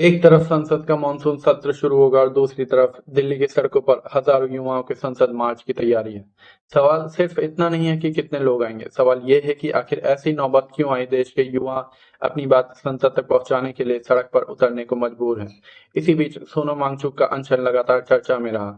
एक तरफ संसद का मानसून सत्र शुरू होगा और दूसरी तरफ दिल्ली की सड़कों पर हजारों युवाओं के संसद मार्च की तैयारी है। सवाल सिर्फ इतना नहीं है कि कितने लोग आएंगे, सवाल ये है कि आखिर ऐसी नौबत क्यों आई। देश के युवा अपनी बात संसद तक पहुंचाने के लिए सड़क पर उतरने को मजबूर हैं। इसी बीच सोनम वांगचुक का अनशन लगातार चर्चा में रहा।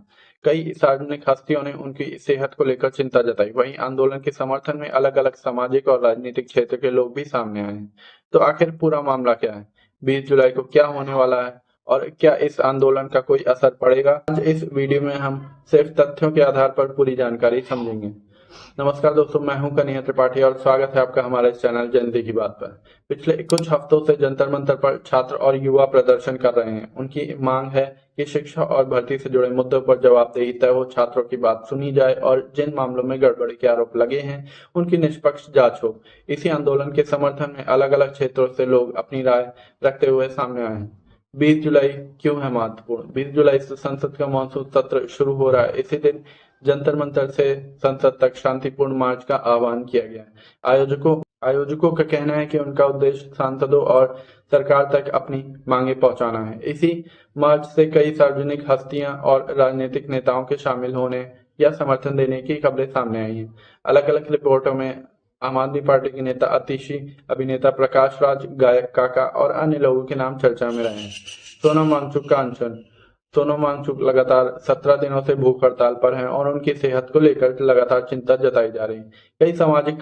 कई सार्वजनिक हस्तियों ने उनकी सेहत को लेकर चिंता जताई। वहीं आंदोलन के समर्थन में अलग अलग सामाजिक और राजनीतिक क्षेत्र के लोग भी सामने आए हैं। तो आखिर पूरा मामला क्या है, 20 जुलाई को क्या होने वाला है और क्या इस आंदोलन का कोई असर पड़ेगा, आज इस वीडियो में हम सिर्फ तथ्यों के आधार पर पूरी जानकारी समझेंगे। नमस्कार दोस्तों, मैं हूं कन्हैया त्रिपाठी और स्वागत है आपका हमारे इस चैनल जनता की बात पर। पिछले कुछ हफ्तों से जंतर मंतर पर छात्र और युवा प्रदर्शन कर रहे हैं। उनकी मांग है कि शिक्षा और भर्ती से जुड़े मुद्दों पर जवाबदेही तय हो, छात्रों की बात सुनी जाए और जिन मामलों में गड़बड़ी के आरोप लगे हैं उनकी निष्पक्ष जांच हो। इसी आंदोलन के समर्थन में अलग अलग क्षेत्रों से लोग अपनी राय रखते हुए सामने आए हैं। 20 जुलाई क्यों है महत्वपूर्ण? 20 जुलाई से संसद का मानसून सत्र शुरू हो रहा है। इसी दिन जंतर मंतर से संसद तक शांतिपूर्ण मार्च का आह्वान किया गया है। आयोजकों का कहना है कि उनका उद्देश्य सांसदों और सरकार तक अपनी मांगे पहुंचाना है। इसी मार्च से कई सार्वजनिक हस्तियां और राजनीतिक नेताओं के शामिल होने या समर्थन देने की खबरें सामने आई हैं। अलग अलग रिपोर्टों में आम आदमी पार्टी के नेता आतिशी, अभिनेता प्रकाश राज, गायक काका और अन्य लोगों के नाम चर्चा में रहे हैं। सोनम वांगचुक का अनशन। सोनम वांगचुक लगातार 17 दिनों से भूख हड़ताल पर हैं और उनकी सेहत को लेकर लगातार चिंता जताई जा रही है। कई सामाजिक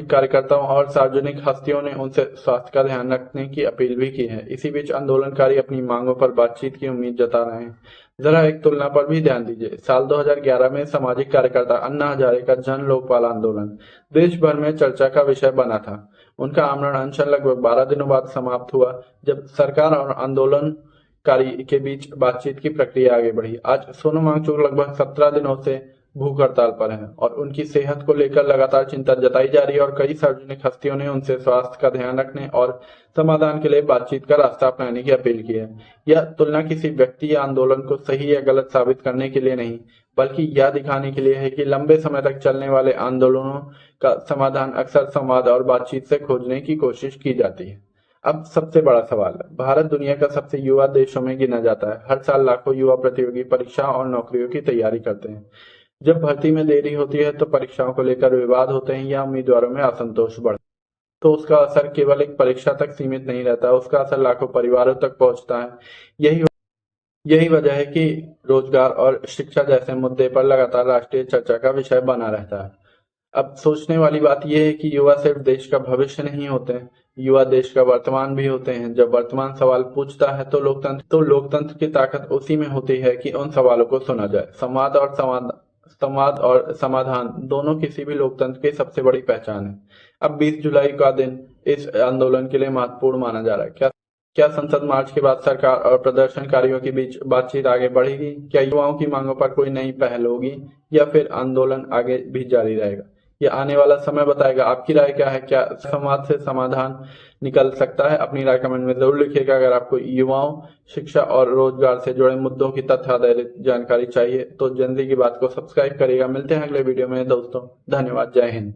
कार्यकर्ताओं और सार्वजनिक हस्तियों ने उनसे स्वास्थ्य का ध्यान रखने की अपील भी की है। इसी बीच आंदोलनकारी अपनी मांगों पर बातचीत की उम्मीद जता रहे हैं। जरा एक तुलना पर भी ध्यान दीजिए। साल 2011 में सामाजिक कार्यकर्ता अन्ना हजारे का जन लोकपाल आंदोलन देश भर में चर्चा का विषय बना था। उनका आमरण अनशन लगभग 12 दिनों बाद समाप्त हुआ, जब सरकार और आंदोलनकारी के बीच बातचीत की प्रक्रिया आगे बढ़ी। आज सोनम वांगचुक लगभग 17 दिनों से भूख हड़ताल पर हैं और उनकी सेहत को लेकर लगातार चिंता जताई जा रही है और कई सार्वजनिक हस्तियों ने उनसे स्वास्थ्य का ध्यान रखने और समाधान के लिए बातचीत का रास्ता अपनाने की अपील की है। यह तुलना किसी व्यक्ति या आंदोलन को सही या गलत साबित करने के लिए नहीं, बल्कि यह दिखाने के लिए है कि लंबे समय तक चलने वाले आंदोलनों का समाधान अक्सर संवाद और बातचीत से खोजने की कोशिश की जाती है। अब सबसे बड़ा सवाल है, भारत दुनिया का सबसे युवा देशों में गिना जाता है। हर साल लाखों युवा प्रतियोगी परीक्षाओं और नौकरियों की तैयारी करते हैं। जब भर्ती में देरी होती है तो परीक्षाओं को लेकर विवाद होते हैं या उम्मीदवारों में असंतोष बढ़ता है। तो उसका असर केवल एक परीक्षा तक सीमित नहीं रहता, उसका असर लाखों परिवारों तक पहुंचता है। यही यही वजह है कि रोजगार और शिक्षा जैसे मुद्दे पर लगातार राष्ट्रीय चर्चा का विषय बना रहता है। अब सोचने वाली बात यह है कि युवा सिर्फ देश का भविष्य नहीं होते हैं, युवा देश का वर्तमान भी होते हैं। जब वर्तमान सवाल पूछता है तो लोकतंत्र की ताकत उसी में होती है कि उन सवालों को सुना जाए। संवाद और समाधान दोनों किसी भी लोकतंत्र की सबसे बड़ी पहचान है। अब 20 जुलाई का दिन इस आंदोलन के लिए महत्वपूर्ण माना जा रहा है। क्या संसद मार्च के बाद सरकार और प्रदर्शनकारियों के बीच बातचीत आगे बढ़ेगी? क्या युवाओं की मांगों पर कोई नई पहल होगी या फिर आंदोलन आगे भी जारी रहेगा? ये आने वाला समय बताएगा। आपकी राय क्या है? क्या संवाद से समाधान निकल सकता है? अपनी राय कमेंट में जरूर लिखिएगा। अगर आपको युवाओं, शिक्षा और रोजगार से जुड़े मुद्दों की तथ्य आधारित जानकारी चाहिए तो जनता की बात को सब्सक्राइब करिएगा। मिलते हैं अगले वीडियो में दोस्तों। धन्यवाद। जय हिंद।